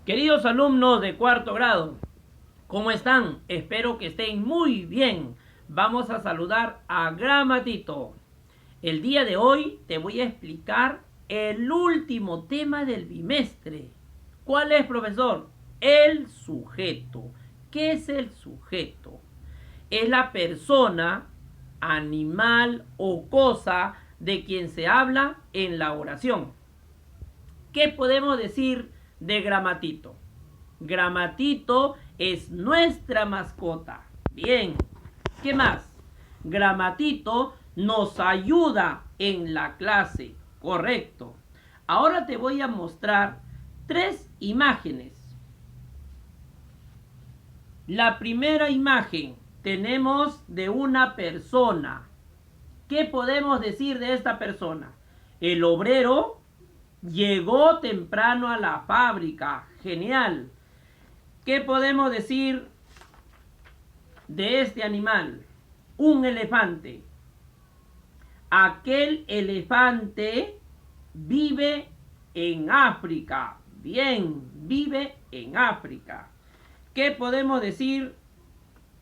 Queridos alumnos de cuarto grado, ¿cómo están? Espero que estén muy bien. Vamos a saludar a Gramatito. El día de hoy te voy a explicar el último tema del bimestre. ¿Cuál es, profesor? El sujeto. ¿Qué es el sujeto? Es la persona, animal o cosa de quien se habla en la oración. ¿Qué podemos decir de Gramatito? Gramatito es nuestra mascota. Bien, ¿qué más? Gramatito nos ayuda en la clase. Correcto. Ahora te voy a mostrar 3 imágenes. La primera imagen tenemos de una persona. ¿Qué podemos decir de esta persona? El obrero llegó temprano a la fábrica. Genial. ¿Qué podemos decir de este animal? Un elefante. Aquel elefante vive en África. Bien, vive en África. ¿Qué podemos decir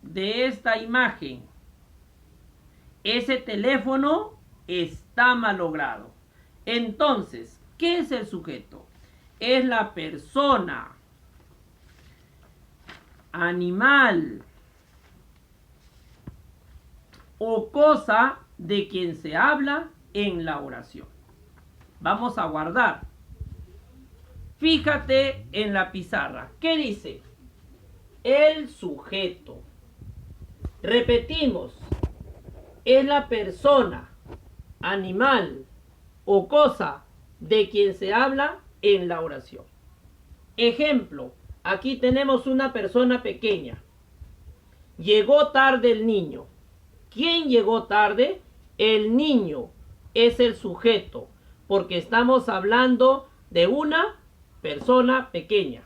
de esta imagen? Ese teléfono está malogrado. Entonces, ¿qué es el sujeto? Es la persona, animal o cosa de quien se habla en la oración. Vamos a guardar. Fíjate en la pizarra. ¿Qué dice? El sujeto. Repetimos. Es la persona, animal o cosa de quien se habla en la oración. Ejemplo, aquí tenemos una persona pequeña. Llegó tarde el niño. ¿Quién llegó tarde? El niño es el sujeto, porque estamos hablando de una persona pequeña.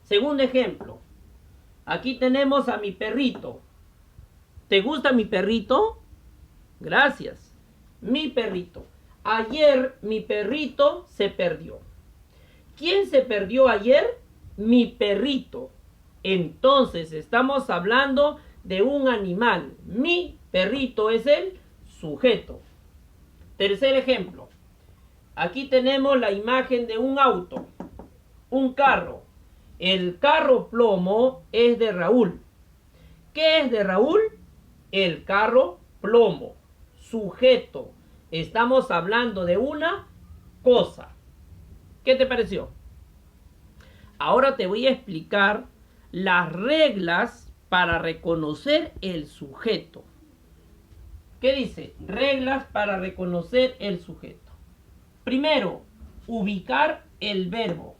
Segundo ejemplo, aquí tenemos a mi perrito. ¿Te gusta mi perrito? Gracias. Mi perrito. Ayer mi perrito se perdió. ¿Quién se perdió ayer? Mi perrito. Entonces estamos hablando de un animal. Mi perrito es el sujeto. Tercer ejemplo. Aquí tenemos la imagen de un auto. Un carro. El carro plomo es de Raúl. ¿Qué es de Raúl? El carro plomo. Sujeto. Estamos hablando de una cosa. ¿Qué te pareció? Ahora te voy a explicar las reglas para reconocer el sujeto. ¿Qué dice? Reglas para reconocer el sujeto. Primero, ubicar el verbo.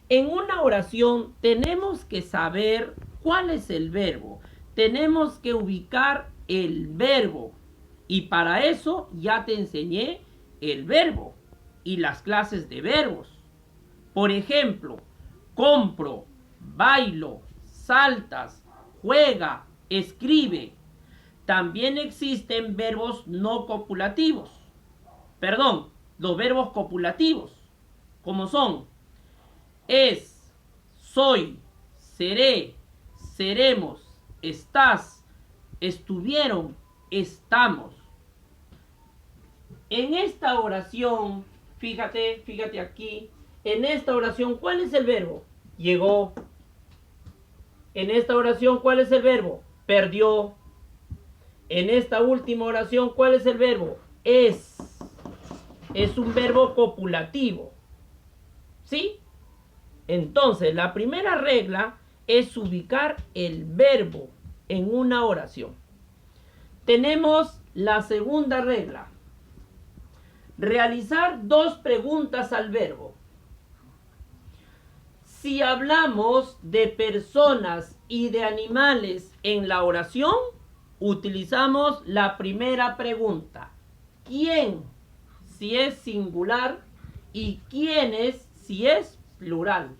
En una oración tenemos que saber cuál es el verbo. Tenemos que ubicar el verbo. Y para eso ya te enseñé el verbo y las clases de verbos. Por ejemplo, compro, bailo, saltas, juega, escribe. También existen verbos no copulativos. Perdón, los verbos copulativos, como son es, soy, seré, seremos, estás, estuvieron, estamos. En esta oración, fíjate aquí, en esta oración, ¿cuál es el verbo? Llegó. En esta oración, ¿cuál es el verbo? Perdió. En esta última oración, ¿cuál es el verbo? Es. Es un verbo copulativo. ¿Sí? Entonces, la primera regla es ubicar el verbo en una oración. Tenemos la segunda regla. Realizar 2 preguntas al verbo. Si hablamos de personas y de animales en la oración, utilizamos la primera pregunta. ¿Quién? Si es singular, y quiénes si es plural.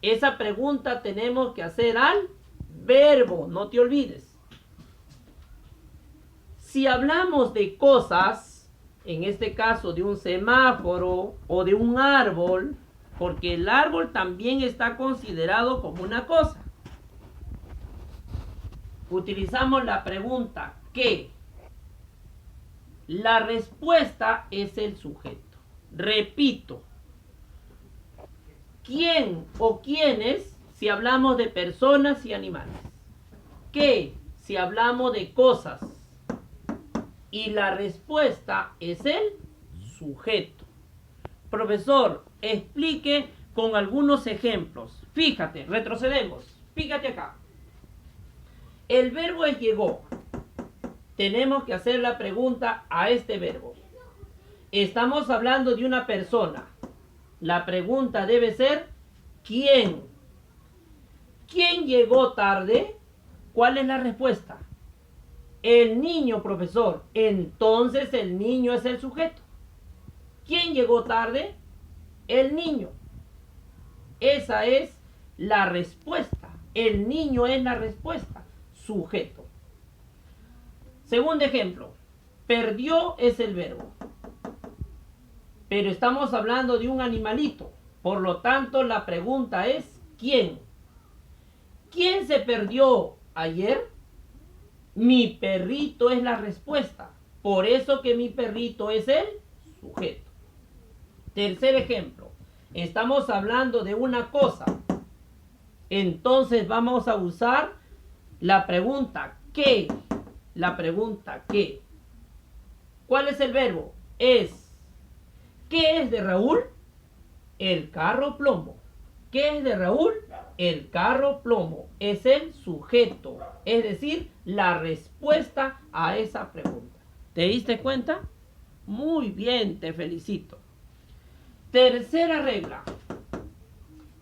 Esa pregunta tenemos que hacer al verbo, no te olvides. Si hablamos de cosas, en este caso de un semáforo o de un árbol, porque el árbol también está considerado como una cosa. Utilizamos la pregunta ¿qué? La respuesta es el sujeto. Repito, ¿quién o quiénes si hablamos de personas y animales? ¿Qué? Si hablamos de cosas. Y la respuesta es el sujeto. Profesor, explique con algunos ejemplos. Fíjate, retrocedemos. Fíjate acá. El verbo es llegó. Tenemos que hacer la pregunta a este verbo. Estamos hablando de una persona. La pregunta debe ser ¿quién? ¿Quién llegó tarde? ¿Cuál es la respuesta? El niño, profesor. Entonces el niño es el sujeto. ¿Quién llegó tarde? El niño. Esa es la respuesta. El niño es la respuesta. Sujeto. Segundo ejemplo. Perdió es el verbo. Pero estamos hablando de un animalito. Por lo tanto, la pregunta es ¿quién? ¿Quién se perdió ayer? Mi perrito es la respuesta. Por eso que mi perrito es el sujeto. Tercer ejemplo. Estamos hablando de una cosa. Entonces vamos a usar la pregunta ¿qué? La pregunta ¿qué? ¿Cuál es el verbo? Es. ¿Qué es de Raúl? El carro plomo. ¿Qué es de Raúl? El carro plomo. Es el sujeto. Es decir, la respuesta a esa pregunta. ¿Te diste cuenta? Muy bien, te felicito. Tercera regla.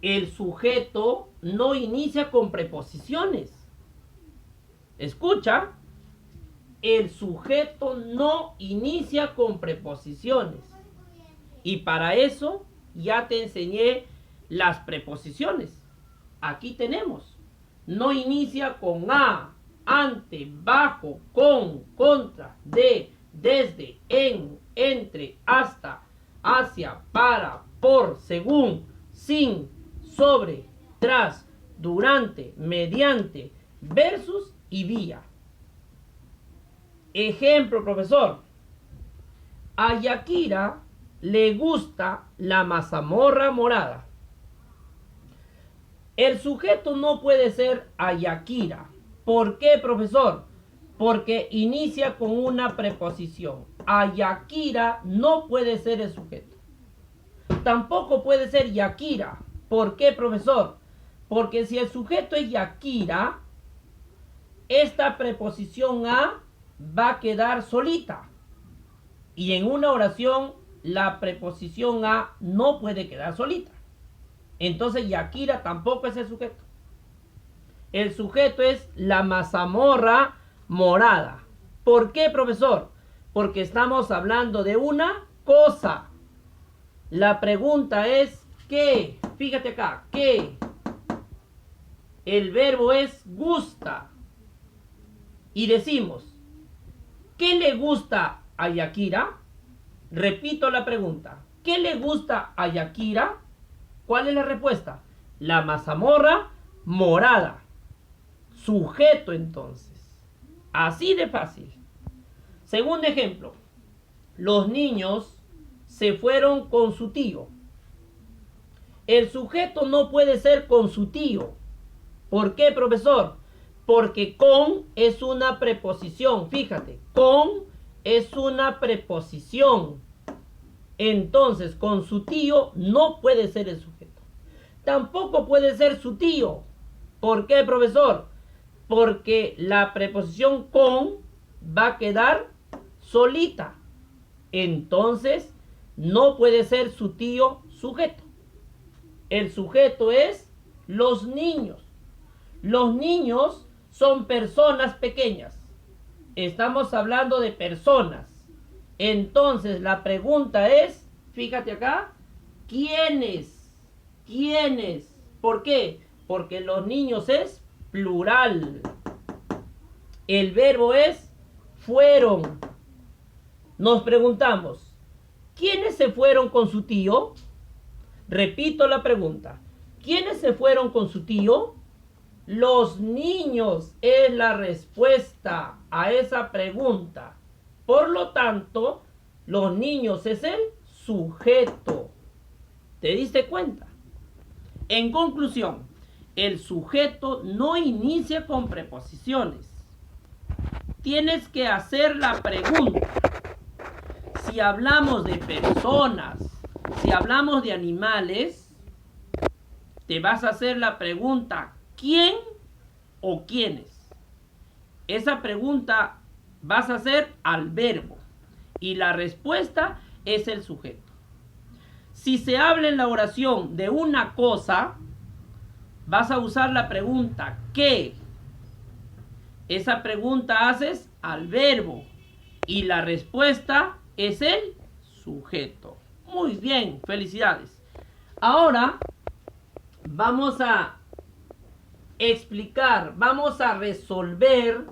El sujeto no inicia con preposiciones. Escucha. El sujeto no inicia con preposiciones. Y para eso ya te enseñé las preposiciones. Aquí tenemos. No inicia con a, ante, bajo, con, contra, de, desde, en, entre, hasta, hacia, para, por, según, sin, sobre, tras, durante, mediante, versus y vía. Ejemplo, profesor. A Yakira le gusta la mazamorra morada. El sujeto no puede ser a Yakira. ¿Por qué, profesor? Porque inicia con una preposición. A Yakira no puede ser el sujeto. Tampoco puede ser Yakira. ¿Por qué, profesor? Porque si el sujeto es Yakira, esta preposición a va a quedar solita. Y en una oración, la preposición a no puede quedar solita. Entonces, Yakira tampoco es el sujeto. El sujeto es la mazamorra morada. ¿Por qué, profesor? Porque estamos hablando de una cosa. La pregunta es ¿qué? Fíjate acá, ¿qué? El verbo es gusta. Y decimos, ¿qué le gusta a Yakira? Repito la pregunta. ¿Qué le gusta a Yakira? ¿Cuál es la respuesta? La mazamorra morada. Sujeto entonces. Así de fácil. Segundo ejemplo. Los niños se fueron con su tío. El sujeto no puede ser con su tío. ¿Por qué, profesor? Porque con es una preposición. Fíjate, con es una preposición. Entonces, con su tío no puede ser el sujeto. Tampoco puede ser su tío. ¿Por qué, profesor? Porque la preposición con va a quedar solita. Entonces, no puede ser su tío sujeto. El sujeto es los niños. Los niños son personas pequeñas. Estamos hablando de personas. Entonces la pregunta es, fíjate acá, ¿quiénes? ¿Quiénes? ¿Por qué? Porque los niños es plural. El verbo es fueron. Nos preguntamos, ¿quiénes se fueron con su tío? Repito la pregunta. ¿Quiénes se fueron con su tío? Los niños es la respuesta a esa pregunta. Por lo tanto, los niños es el sujeto. ¿Te diste cuenta? En conclusión, el sujeto no inicia con preposiciones. Tienes que hacer la pregunta. Si hablamos de personas, si hablamos de animales, te vas a hacer la pregunta ¿quién o quiénes? Esa pregunta vas a hacer al verbo y la respuesta es el sujeto. Si se habla en la oración de una cosa, vas a usar la pregunta ¿qué? Esa pregunta haces al verbo y la respuesta es el sujeto. Muy bien, felicidades. Ahora vamos a explicar, vamos a resolver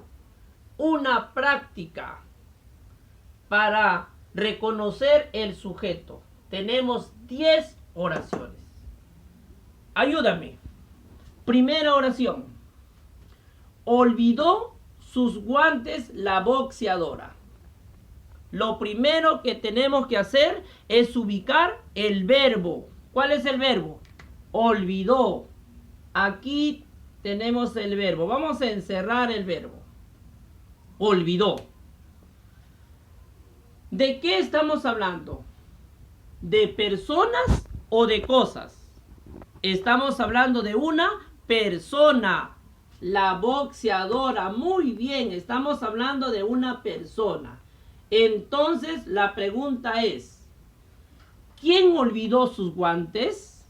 una práctica para reconocer el sujeto. Tenemos 10 oraciones. Ayúdame. Primera oración. Olvidó sus guantes la boxeadora. Lo primero que tenemos que hacer es ubicar el verbo. ¿Cuál es el verbo? Olvidó. Aquí tenemos el verbo. Vamos a encerrar el verbo. Olvidó. ¿De qué estamos hablando? ¿De personas o de cosas? Estamos hablando de una persona. La boxeadora. Muy bien, estamos hablando de una persona. Entonces la pregunta es, ¿quién olvidó sus guantes?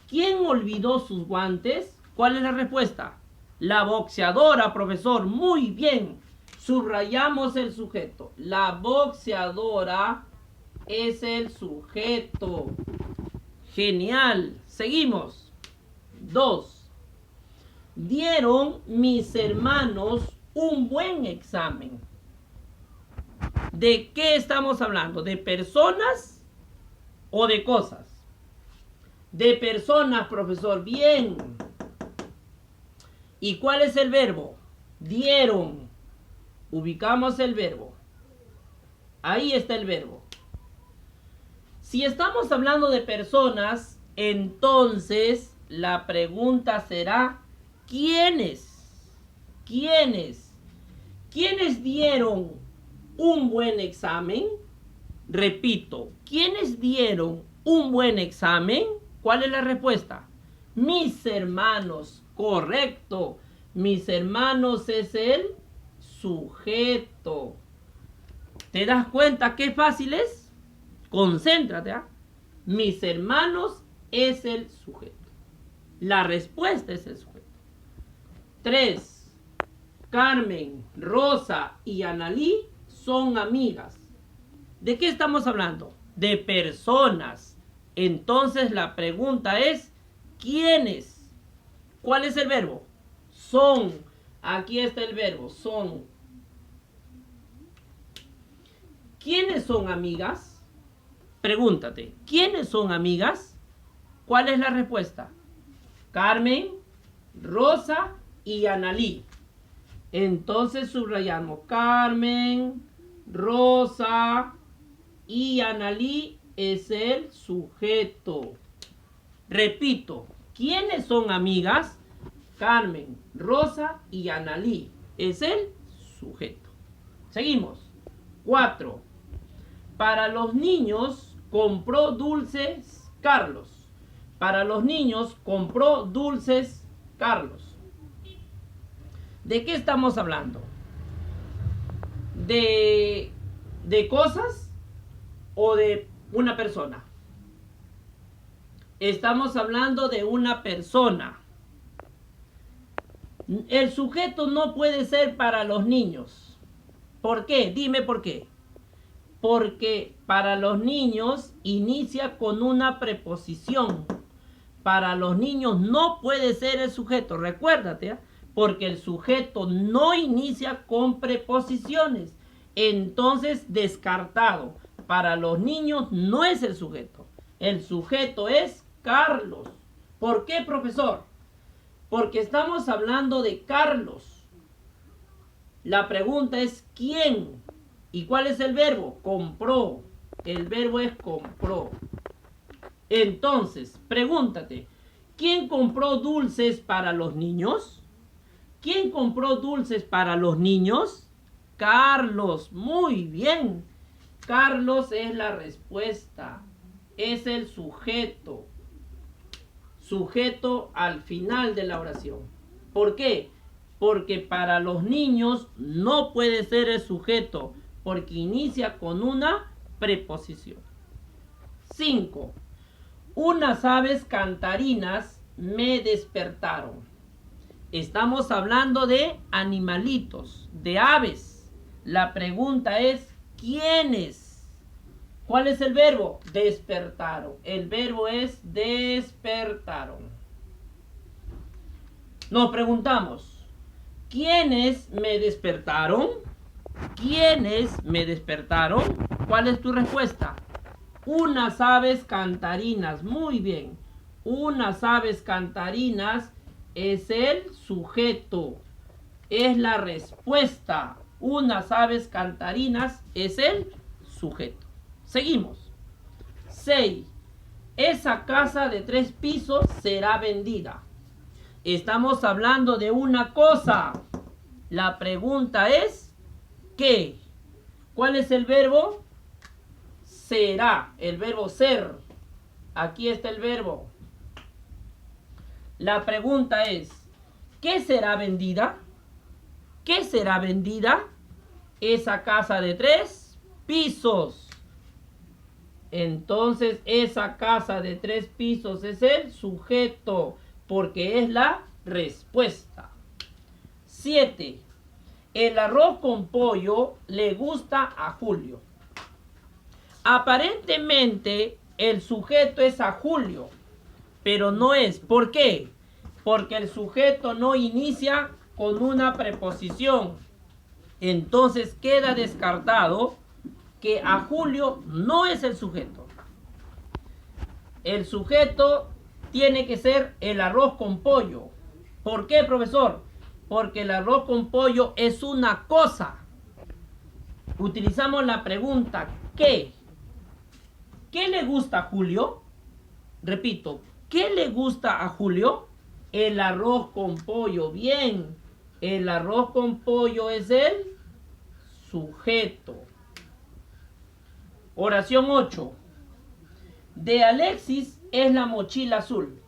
¿Quién olvidó sus guantes? ¿Cuál es la respuesta? La boxeadora, profesor. Muy bien. Subrayamos el sujeto. La boxeadora es el sujeto. Genial. Seguimos. 2. Dieron mis hermanos un buen examen. ¿De qué estamos hablando? ¿De personas o de cosas? De personas, profesor. Bien. ¿Y cuál es el verbo? Dieron. Ubicamos el verbo. Ahí está el verbo. Si estamos hablando de personas, entonces la pregunta será ¿quiénes? ¿Quiénes? ¿Quiénes dieron un buen examen? Repito, ¿quiénes dieron un buen examen? ¿Cuál es la respuesta? Mis hermanos. Correcto. Mis hermanos es el sujeto. ¿Te das cuenta qué fácil es? Concéntrate. ¿Eh? Mis hermanos es el sujeto. La respuesta es el sujeto. 3. Carmen, Rosa y Analí son amigas. ¿De qué estamos hablando? De personas. Entonces la pregunta es ¿quiénes? ¿Cuál es el verbo? Son. Aquí está el verbo, son. ¿Quiénes son amigas? Pregúntate, ¿quiénes son amigas? ¿Cuál es la respuesta? Carmen, Rosa y Analí. Entonces subrayamos Carmen, Rosa y Analí es el sujeto. Repito, ¿quiénes son amigas? Carmen, Rosa y Analí es el sujeto. Seguimos. 4. Para los niños compró dulces Carlos. Para los niños compró dulces Carlos. ¿De qué estamos hablando? ¿De cosas o de una persona? Estamos hablando de una persona. El sujeto no puede ser para los niños. ¿Por qué? Dime por qué. Porque para los niños inicia con una preposición. Para los niños no puede ser el sujeto. Recuérdate, ¿eh? Porque el sujeto no inicia con preposiciones. Entonces, descartado. Para los niños no es el sujeto. El sujeto es Carlos. ¿Por qué, profesor? Porque estamos hablando de Carlos. La pregunta es ¿quién? ¿Y cuál es el verbo? Compró. El verbo es compró. Entonces, pregúntate, ¿quién compró dulces para los niños? ¿Quién compró dulces para los niños? Carlos. Muy bien. Carlos es la respuesta. Es el sujeto. Sujeto al final de la oración. ¿Por qué? Porque para los niños no puede ser el sujeto, porque inicia con una preposición. 5. Unas aves cantarinas me despertaron. Estamos hablando de animalitos, de aves. La pregunta es, ¿quiénes? ¿Cuál es el verbo? Despertaron. El verbo es despertaron. Nos preguntamos, ¿quiénes me despertaron? ¿Quiénes me despertaron? ¿Cuál es tu respuesta? Unas aves cantarinas. Muy bien. Unas aves cantarinas es el sujeto. Es la respuesta. Unas aves cantarinas es el sujeto. Seguimos. 6. Esa casa de 3 pisos será vendida. Estamos hablando de una cosa. La pregunta es ¿qué? ¿Cuál es el verbo? Será. El verbo ser. Aquí está el verbo. La pregunta es ¿qué será vendida? ¿Qué será vendida? Esa casa de 3 pisos. Entonces esa casa de 3 pisos es el sujeto, porque es la respuesta. 7. El arroz con pollo le gusta a Julio. Aparentemente el sujeto es a Julio, pero no es. ¿Por qué? Porque el sujeto no inicia con una preposición. Entonces queda descartado que a Julio no es el sujeto. El sujeto tiene que ser el arroz con pollo. ¿Por qué, profesor? Porque el arroz con pollo es una cosa. Utilizamos la pregunta ¿qué? ¿Qué le gusta a Julio? Repito, ¿qué le gusta a Julio? El arroz con pollo. Bien, el arroz con pollo es el sujeto. Oración 8. De Alexis es la mochila azul.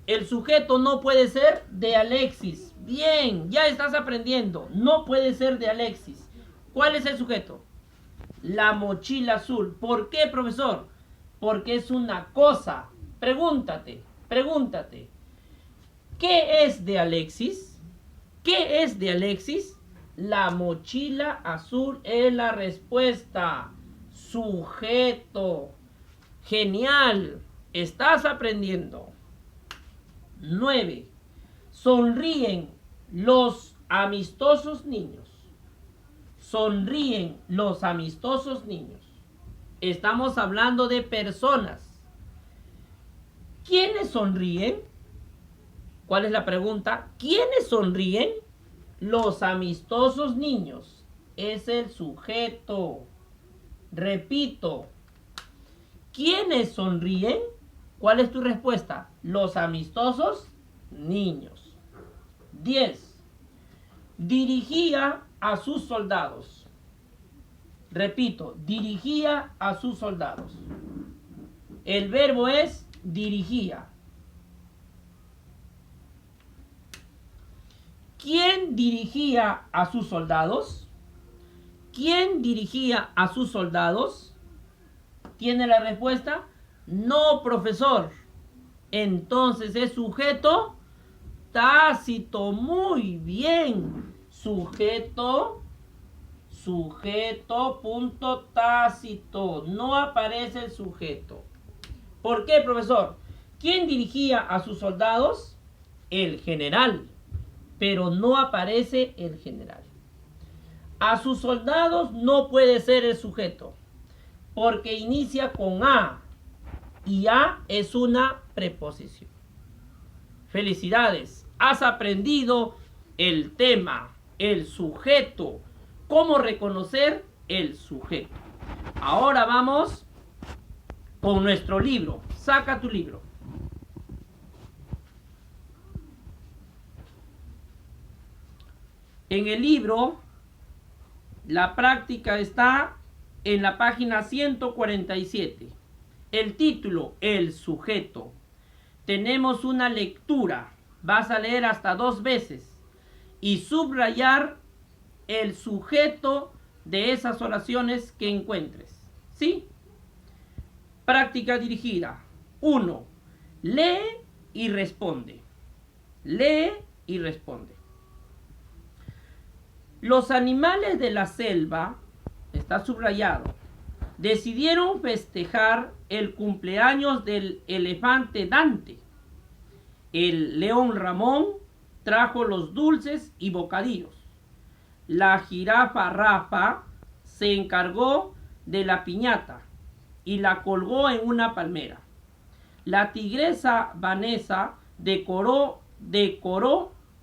El sujeto no puede ser de Alexis. Bien, ya estás aprendiendo. No puede ser de Alexis. ¿Cuál es el sujeto? La mochila azul. ¿Por qué, profesor? Porque es una cosa. Pregúntate. ¿Qué es de Alexis? ¿Qué es de Alexis? La mochila azul es la respuesta. Sujeto. Genial. Estás aprendiendo. 9. Sonríen los amistosos niños. Sonríen los amistosos niños. Estamos hablando de personas. ¿Quiénes sonríen? ¿Cuál es la pregunta? ¿Quiénes sonríen? Los amistosos niños. Es el sujeto. Repito. ¿Quiénes sonríen? ¿Cuál es tu respuesta? Los amistosos niños. 10. Dirigía a sus soldados. Repito, dirigía a sus soldados. El verbo es dirigía. ¿Quién dirigía a sus soldados? ¿Quién dirigía a sus soldados? ¿Tiene la respuesta? No, profesor. Entonces es sujeto tácito. Muy bien. Sujeto punto tácito. No aparece el sujeto. ¿Por qué, profesor? ¿Quién dirigía a sus soldados? El general. Pero no aparece el general. A sus soldados no puede ser el sujeto, porque inicia con A. y a es una preposición. Felicidades, has aprendido el tema, el sujeto, cómo reconocer el sujeto. Ahora vamos con nuestro libro. Saca tu libro. En el libro, la práctica está en la página 147. El título, el sujeto. Tenemos una lectura. Vas a leer hasta 2 veces y subrayar el sujeto de esas oraciones que encuentres. ¿Sí? Práctica dirigida. 1. Lee y responde. Lee y responde. Los animales de la selva, está subrayado, decidieron festejar el cumpleaños del elefante Dante. El león Ramón trajo los dulces y bocadillos. La jirafa Rafa se encargó de la piñata y la colgó en una palmera. La tigresa Vanessa decoró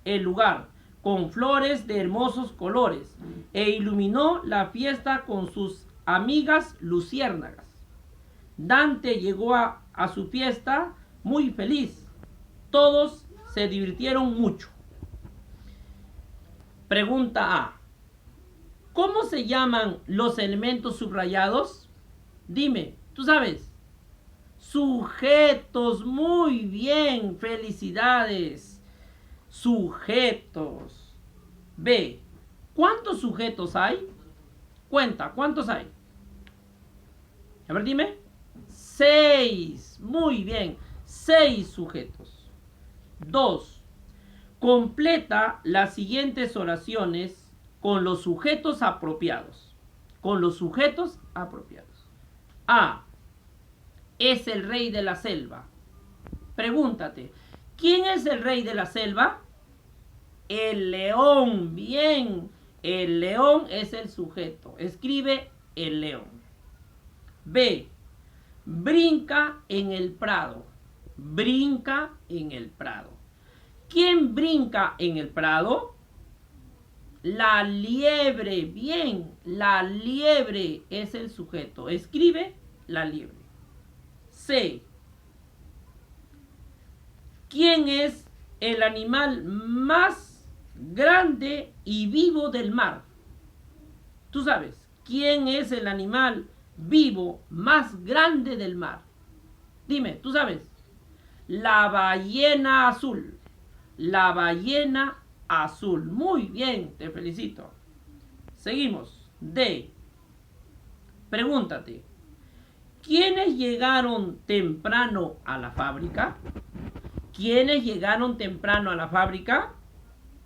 el lugar con flores de hermosos colores e iluminó la fiesta con sus amigas luciérnagas. Dante llegó a su fiesta muy feliz. Todos se divirtieron mucho. Pregunta A. ¿Cómo se llaman los elementos subrayados? Dime, ¿tú sabes? Sujetos, muy bien, felicidades. Sujetos. B. ¿Cuántos sujetos hay? Cuenta, ¿cuántos hay? A ver, dime. 6. Muy bien, 6 sujetos. 2. Completa las siguientes oraciones con los sujetos apropiados. Con los sujetos apropiados. A. Es el rey de la selva. Pregúntate, ¿quién es el rey de la selva? El león. Bien, el león es el sujeto. Escribe el león. B. Brinca en el prado. Brinca en el prado. ¿Quién brinca en el prado? La liebre. Bien, la liebre es el sujeto. Escribe la liebre. C. ¿Quién es el animal más grande y vivo del mar? Tú sabes, ¿quién es el animal vivo más grande del mar? Dime, ¿tú sabes? La ballena azul. La ballena azul. Muy bien, te felicito. Seguimos. D. Pregúntate, ¿quiénes llegaron temprano a la fábrica? ¿Quiénes llegaron temprano a la fábrica?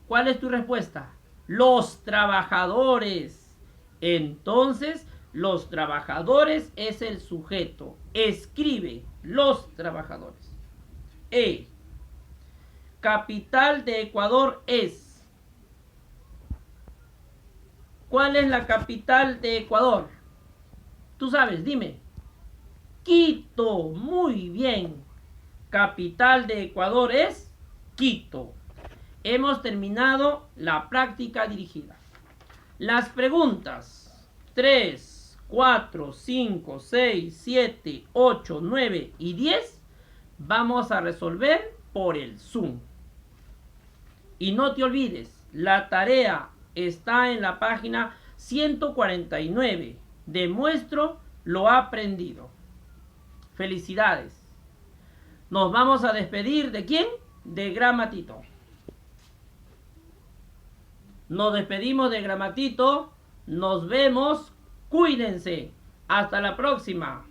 ¿Cuál es tu respuesta? Los trabajadores. Entonces, los trabajadores es el sujeto. Escribe los trabajadores. E. Capital de Ecuador es. ¿Cuál es la capital de Ecuador? Tú sabes, dime. Quito. Muy bien. Capital de Ecuador es Quito. Hemos terminado la práctica dirigida. Las preguntas 3, 4, 5, 6, 7, 8, 9 y 10 vamos a resolver por el Zoom. Y no te olvides, la tarea está en la página 149. Demuestro lo aprendido. Felicidades. Nos vamos a despedir ¿de quién? De Gramatito. Nos despedimos de Gramatito. Nos vemos. Cuídense. Hasta la próxima.